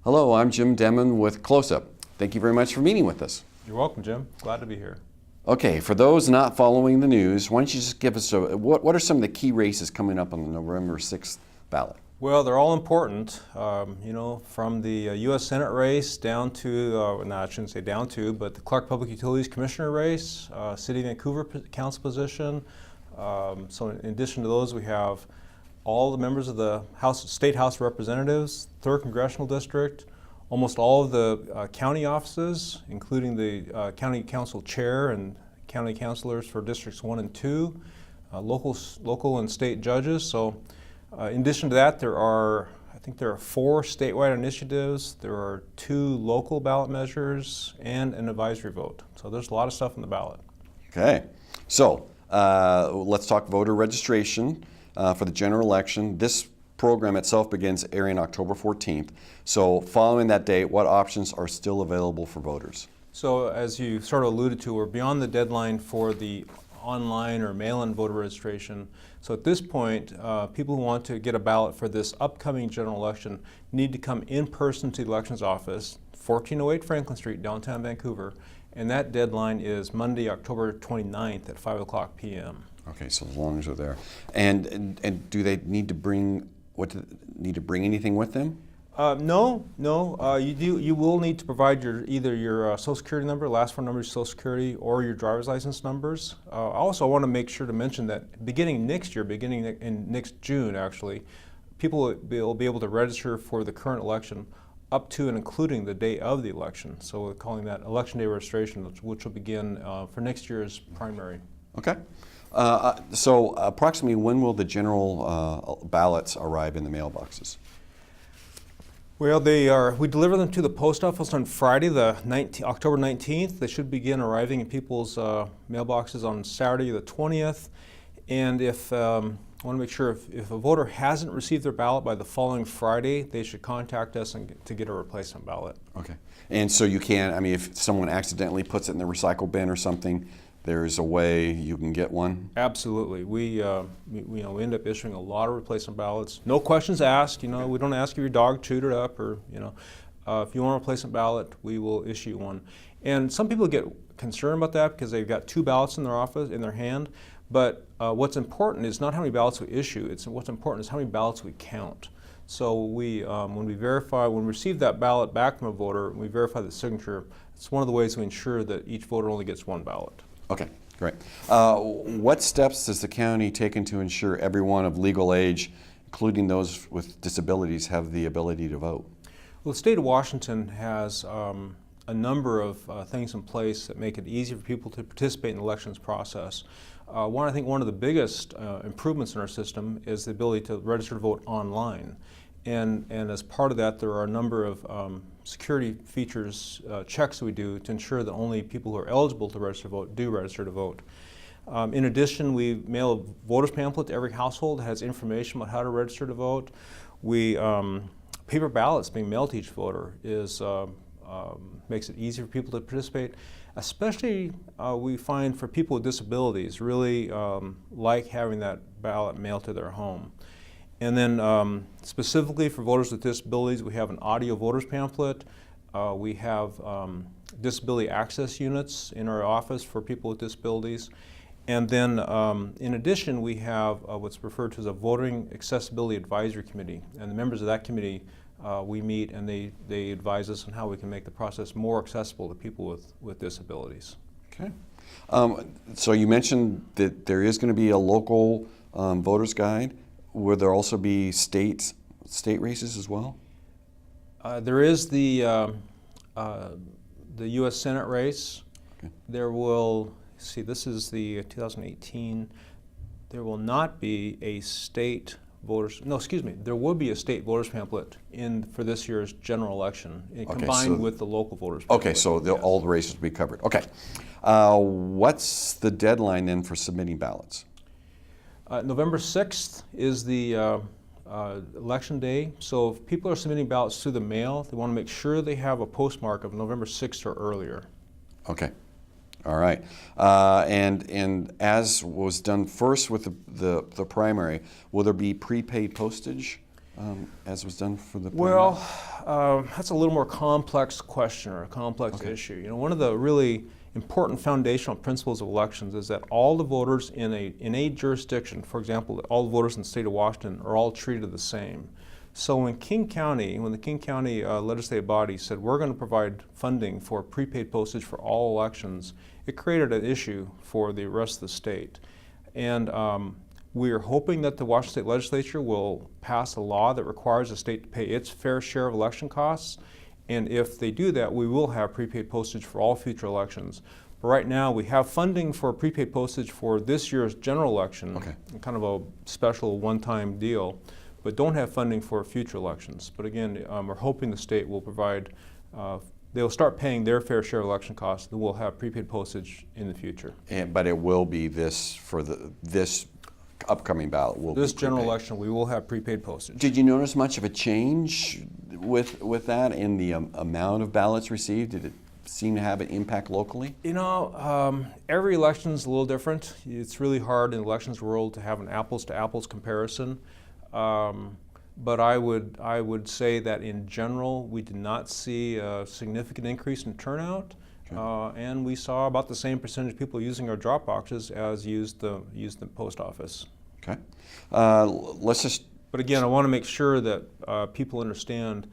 Hello, I'm Jim Demon with Close-Up. Thank you very much for meeting with us. You're welcome, Jim. Glad to be here. Okay, for those not following the news, why don't you just give us what are some of the key races coming up on the November 6th ballot? Well, they're all important, from the U.S. Senate race down to, no, I shouldn't say down to, but the Clark Public Utilities Commissioner race, City of Vancouver Council position. So in addition to those, we have all the members of the State House of Representatives, 3rd Congressional District, almost all of the county offices, including the County Council Chair and County Councilors for Districts 1 and 2, local and state judges. So in addition to that, I think there are 4 statewide initiatives, there are 2 local ballot measures, and an advisory vote. So there's a lot of stuff on the ballot. Okay, so let's talk voter registration for the general election. This program itself begins airing October 14th. So following that date, what options are still available for voters? So as you sort of alluded to, we're beyond the deadline for the online or mail-in voter registration. So at this point, people who want to get a ballot for this upcoming general election need to come in person to the elections office, 1408 Franklin Street, downtown Vancouver, and that deadline is Monday, October 29th at 5 o'clock p.m. Okay, so as long as they're there. And do they need to bring anything with them? No. You will need to provide either your Social Security number, last 4 numbers of Social Security, or your driver's license numbers. Also, I want to make sure to mention that beginning next June, actually, people will be able to register for the current election up to and including the day of the election. So we're calling that Election Day registration, which will begin for next year's primary. Okay. So approximately when will the general ballots arrive in the mailboxes? Well, we deliver them to the post office on Friday, October 19th. They should begin arriving in people's mailboxes on Saturday, the 20th. And I want to make sure if a voter hasn't received their ballot by the following Friday, they should contact us to get a replacement ballot. Okay. And so you can, if someone accidentally puts it in the recycle bin or something, there's a way you can get one? Absolutely. We end up issuing a lot of replacement ballots. No questions asked. We don't ask if your dog chewed it up or, if you want a replacement ballot, we will issue one. And some people get concerned about that because they've got 2 ballots in their hand. But what's important is not how many ballots we issue. What's important is how many ballots we count. So when we receive that ballot back from a voter, we verify the signature. It's one of the ways we ensure that each voter only gets 1 ballot. Okay, great. What steps does the county take to ensure everyone of legal age, including those with disabilities, have the ability to vote? Well, the state of Washington has a number of things in place that make it easier for people to participate in the elections process. I think one of the biggest improvements in our system is the ability to register to vote online. And as part of that, there are a number of security features, checks that we do to ensure that only people who are eligible to register to vote do register to vote. In addition, we mail a voter's pamphlet to every household that has information about how to register to vote. Paper ballots being mailed to each voter makes it easier for people to participate. Especially, we find for people with disabilities really like having that ballot mailed to their home. And then specifically for voters with disabilities, we have an audio voter's pamphlet. We have disability access units in our office for people with disabilities. And then in addition, we have what's referred to as a Voting Accessibility Advisory Committee. And the members of that committee, we meet and they advise us on how we can make the process more accessible to people with disabilities. Okay. So you mentioned that there is going to be a local voter's guide. Will there also be state races as well? There is the U.S. Senate race. Okay. There will, this is the 2018. There will not be a state there will be a state voters pamphlet for this year's general election, combined with the local voters pamphlet. Okay, so all the races will be covered. Okay. What's the deadline then for submitting ballots? November 6th is the election day. So if people are submitting ballots through the mail, they want to make sure they have a postmark of November 6th or earlier. Okay. All right. And as was done first with the primary, will there be prepaid postage? as was done for the Well, that's a little more complex question or a complex issue. You know, one of the really important foundational principles of elections is that all the voters in a jurisdiction, for example, all the voters in the state of Washington, are all treated the same. So when the King County legislative body said we're going to provide funding for prepaid postage for all elections, it created an issue for the rest of the state. And we are hoping that the Washington State Legislature will pass a law that requires the state to pay its fair share of election costs. And if they do that, we will have prepaid postage for all future elections. But right now, we have funding for prepaid postage for this year's general election, kind of a special one-time deal, but don't have funding for future elections. But again, we're hoping the state will provide, they'll start paying their fair share of election costs, and we'll have prepaid postage in the future. But it will be this for this upcoming ballot. This general election, we will have prepaid postage. Did you notice much of a change with that in the amount of ballots received? Did it seem to have an impact locally? You know, every election is a little different. It's really hard in the elections world to have an apples-to-apples comparison. But I would say that in general, we did not see a significant increase in turnout. And we saw about the same percentage of people using our drop boxes as used the post office. Okay. Let's just. But again, I want to make sure that people understand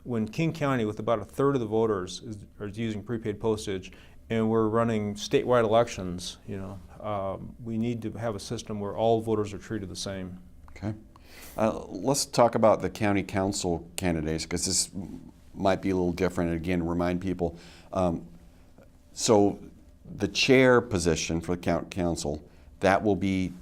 when King County, with about a third of the voters, is using prepaid postage, and we're running statewide elections, you know, we need to have a system where all voters are treated the same. Okay. Let's talk about the county council candidates, because this might be a little different. And again, remind people. So the chair position for the county council, that will be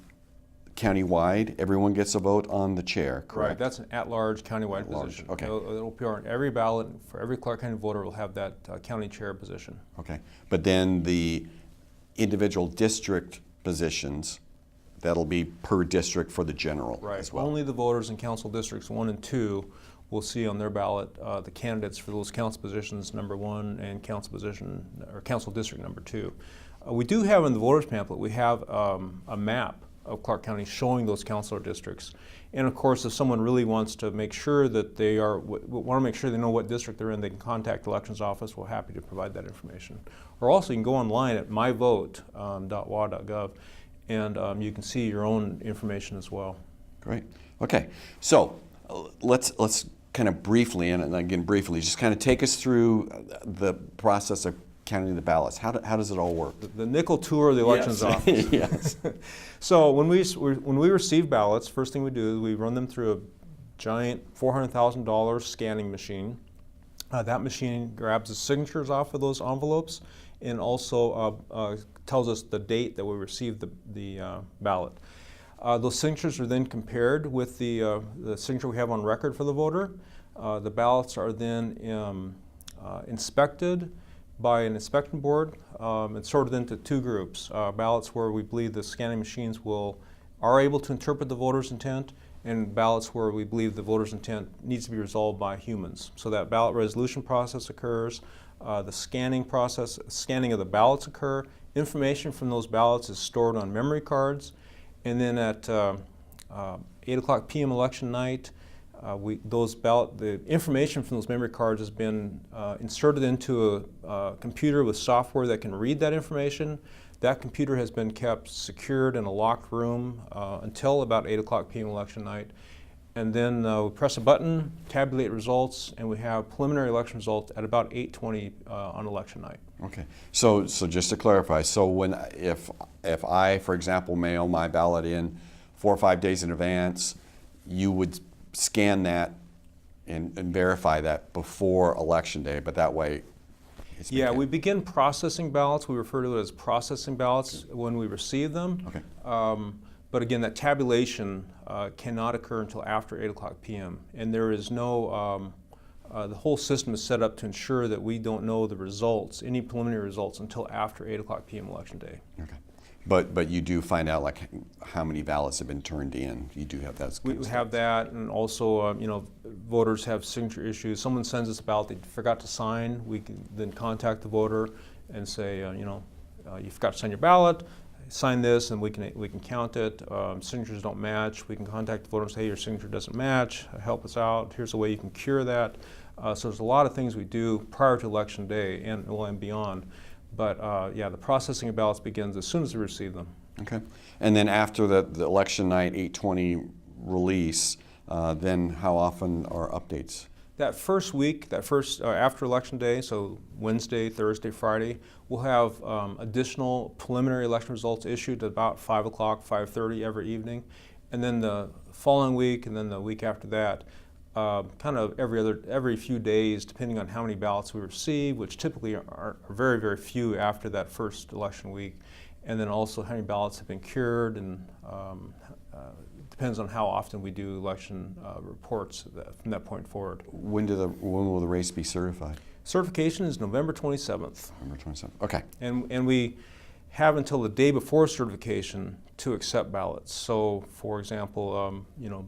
countywide. Everyone gets a vote on the chair, correct? Right. That's an at-large countywide position. Okay. It'll appear on every ballot. For every Clark County voter will have that county chair position. Okay. But then the individual district positions, that'll be per district for the general as well. Only the voters in council districts 1 and 2 will see on their ballot the candidates for those council positions number 1 and council position or council district number 2. We do have in the voters pamphlet, we have a map of Clark County showing those councilor districts. And of course, if someone really wants to make sure that they want to make sure they know what district they're in, they can contact the elections office. We're happy to provide that information. Or also you can go online at myvote.wa.gov and you can see your own information as well. Great. Okay. So let's kind of briefly, and again briefly, just kind of take us through the process of counting the ballots. How does it all work? The nickel tour of the elections office. Yes. So when we receive ballots, first thing we do is we run them through a giant $400,000 scanning machine. That machine grabs the signatures off of those envelopes and also tells us the date that we received the ballot. Those signatures are then compared with the signature we have on record for the voter. The ballots are then inspected by an inspection board. It's sorted into 2 groups. Ballots where we believe the scanning machines are able to interpret the voter's intent, and ballots where we believe the voter's intent needs to be resolved by humans. So that ballot resolution process occurs, the scanning of the ballots occur, information from those ballots is stored on memory cards, and then at 8 o'clock p.m. election night, the information from those memory cards has been inserted into a computer with software that can read that information. That computer has been kept secured in a locked room until about 8 o'clock p.m. election night. And then we press a button, tabulate results, and we have preliminary election results at about 8:20 on election night. Okay. So just to clarify, so if I, for example, mail my ballot in 4 or 5 days in advance, you would scan that and verify that before election day, but that way it's we begin processing ballots. We refer to it as processing ballots when we receive them. Okay. But again, that tabulation cannot occur until after 8 o'clock p.m. And there is no, the whole system is set up to ensure that we don't know the results, any preliminary results, until after 8 o'clock p.m. election day. Okay. But you do find out like how many ballots have been turned in. You do have that. We have that, and also voters have signature issues. Someone sends us a ballot they forgot to sign. We can then contact the voter and say, you forgot to sign your ballot. sign this and we can count it. Signatures don't match. We can contact the voter and say, hey, your signature doesn't match. Help us out. Here's a way you can cure that. So there's a lot of things we do prior to election day and beyond. But yeah, the processing of ballots begins as soon as we receive them. Okay. And then after the election night 8/20 release, then how often are updates? That first week, after election day, so Wednesday, Thursday, Friday, we'll have additional preliminary election results issued at about 5 o'clock, 5:30 every evening. And then the following week and then the week after that, kind of every few days, depending on how many ballots we receive, which typically are very, very few after that first election week. And then also how many ballots have been cured, and depends on how often we do election reports from that point forward. When will the race be certified? Certification is November 27th. November 27th. Okay. And we have until the day before certification to accept ballots. So, for example,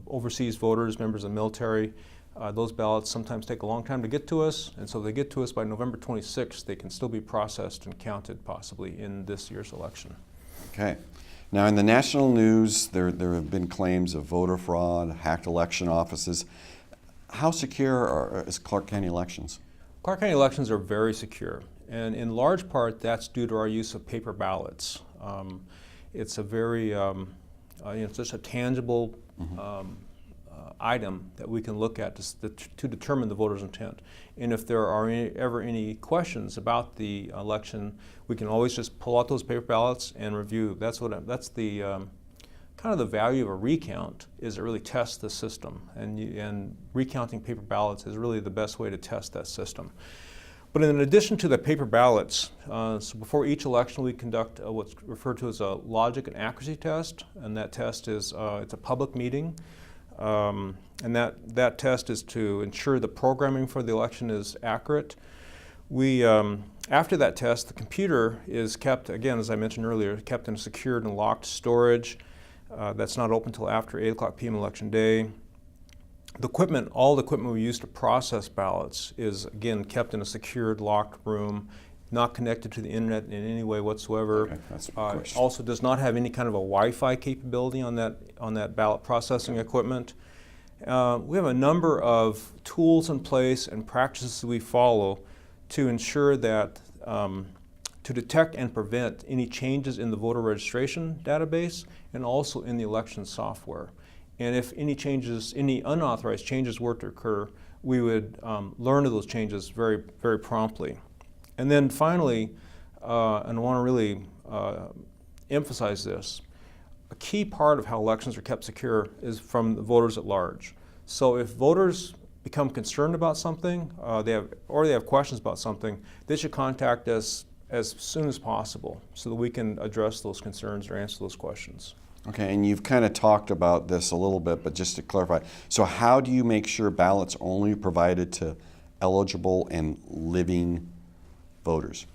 overseas voters, members of the military, those ballots sometimes take a long time to get to us, and so they get to us by November 26th. They can still be processed and counted possibly in this year's election. Okay. Now, in the national news, there have been claims of voter fraud, hacked election offices. How secure is Clark County elections? Clark County elections are very secure, and in large part that's due to our use of paper ballots. It's a very, it's just a tangible item that we can look at to determine the voter's intent. And if there are ever any questions about the election, we can always just pull out those paper ballots and review. That's the kind of the value of a recount, is it really tests the system. And recounting paper ballots is really the best way to test that system. But in addition to the paper ballots, so before each election we conduct what's referred to as a logic and accuracy test, and that test is it's a public meeting. And that test is to ensure the programming for the election is accurate. We, after that test, the computer is kept, again, as I mentioned earlier, kept in secured and locked storage. That's not open until after 8 o'clock p.m. election day. All the equipment we use to process ballots is, again, kept in a secured, locked room, not connected to the internet in any way whatsoever. Okay, that's a question. Also does not have any kind of a Wi-Fi capability on that ballot processing equipment. We have a number of tools in place and practices we follow to ensure that to detect and prevent any changes in the voter registration database and also in the election software. And if any unauthorized changes were to occur, we would learn of those changes very, very promptly. And then finally, and I want to really emphasize this, a key part of how elections are kept secure is from the voters at large. So if voters become concerned about something, they have questions about something, they should contact us as soon as possible so that we can address those concerns or answer those questions. Okay, and you've kind of talked about this a little bit, but just to clarify, so how do you make sure ballots only provided to eligible and living voters?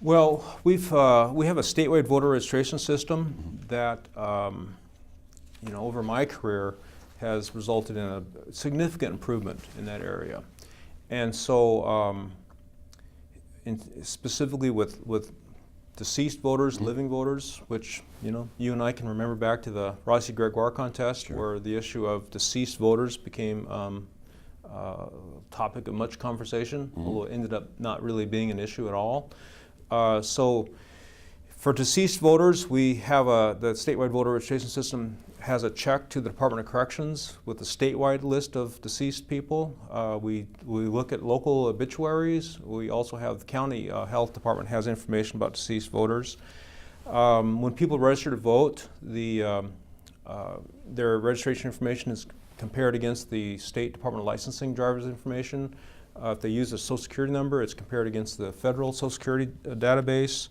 Well, we have a statewide voter registration system that, over my career, has resulted in a significant improvement in that area. And so, specifically with deceased voters, living voters, which you and I can remember back to the Rossi Gregoire contest, sure, where the issue of deceased voters became topic of much conversation, although it ended up not really being an issue at all. So for deceased voters, we have the statewide voter registration system has a check to the Department of Corrections with a statewide list of deceased people. We look at local obituaries. We also have the county health department has information about deceased voters. When people register to vote, their registration information is compared against the State Department of Licensing driver's information. If they use a Social Security number, it's compared against the federal Social Security database.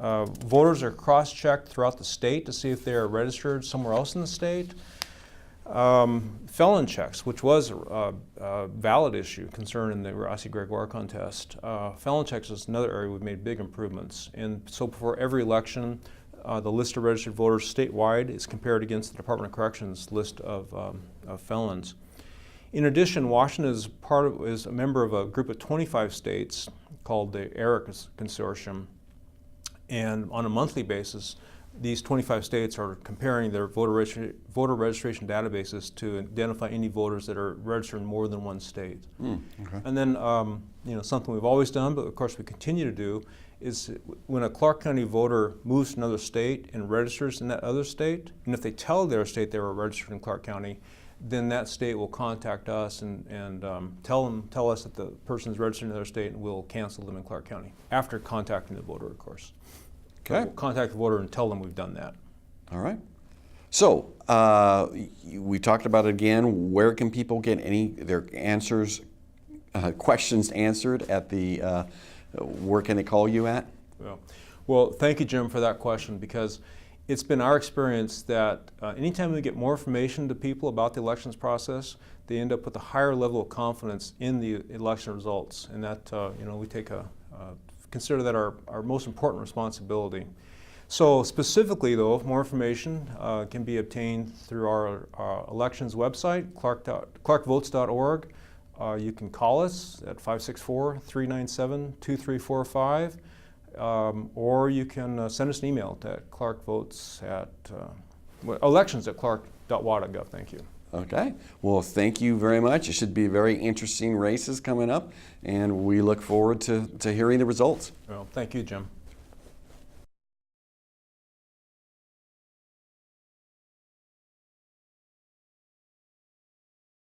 Voters are cross-checked throughout the state to see if they are registered somewhere else in the state. Felon checks, which was a valid issue concerning the Rossi Gregoire contest. Felon checks is another area we've made big improvements. And so before every election, the list of registered voters statewide is compared against the Department of Corrections list of felons. In addition, Washington is a member of a group of 25 states called the ERIC Consortium. And on a monthly basis, these 25 states are comparing their voter registration databases to identify any voters that are registered in more than one state. Okay. And then, something we've always done, but of course we continue to do, is when a Clark County voter moves to another state and registers in that other state, and if they tell their state they were registered in Clark County, then that state will contact us and tell us that the person is registered in their state, and we'll cancel them in Clark County after contacting the voter, of course. Okay. We'll contact the voter and tell them we've done that. All right. So we talked about it again. Where can people get their answers, questions answered at the? Where can they call you at? Well, thank you, Jim, for that question, because it's been our experience that anytime we get more information to people about the elections process, they end up with a higher level of confidence in the election results, and that we take consider that our most important responsibility. So specifically, though, more information can be obtained through our elections website, clarkvotes.org. You can call us at 564-397-2345, or you can send us an email at elections@clark.wa.gov. Thank you. Okay. Well, thank you very much. It should be very interesting races coming up, and we look forward to hearing the results. Well, thank you, Jim.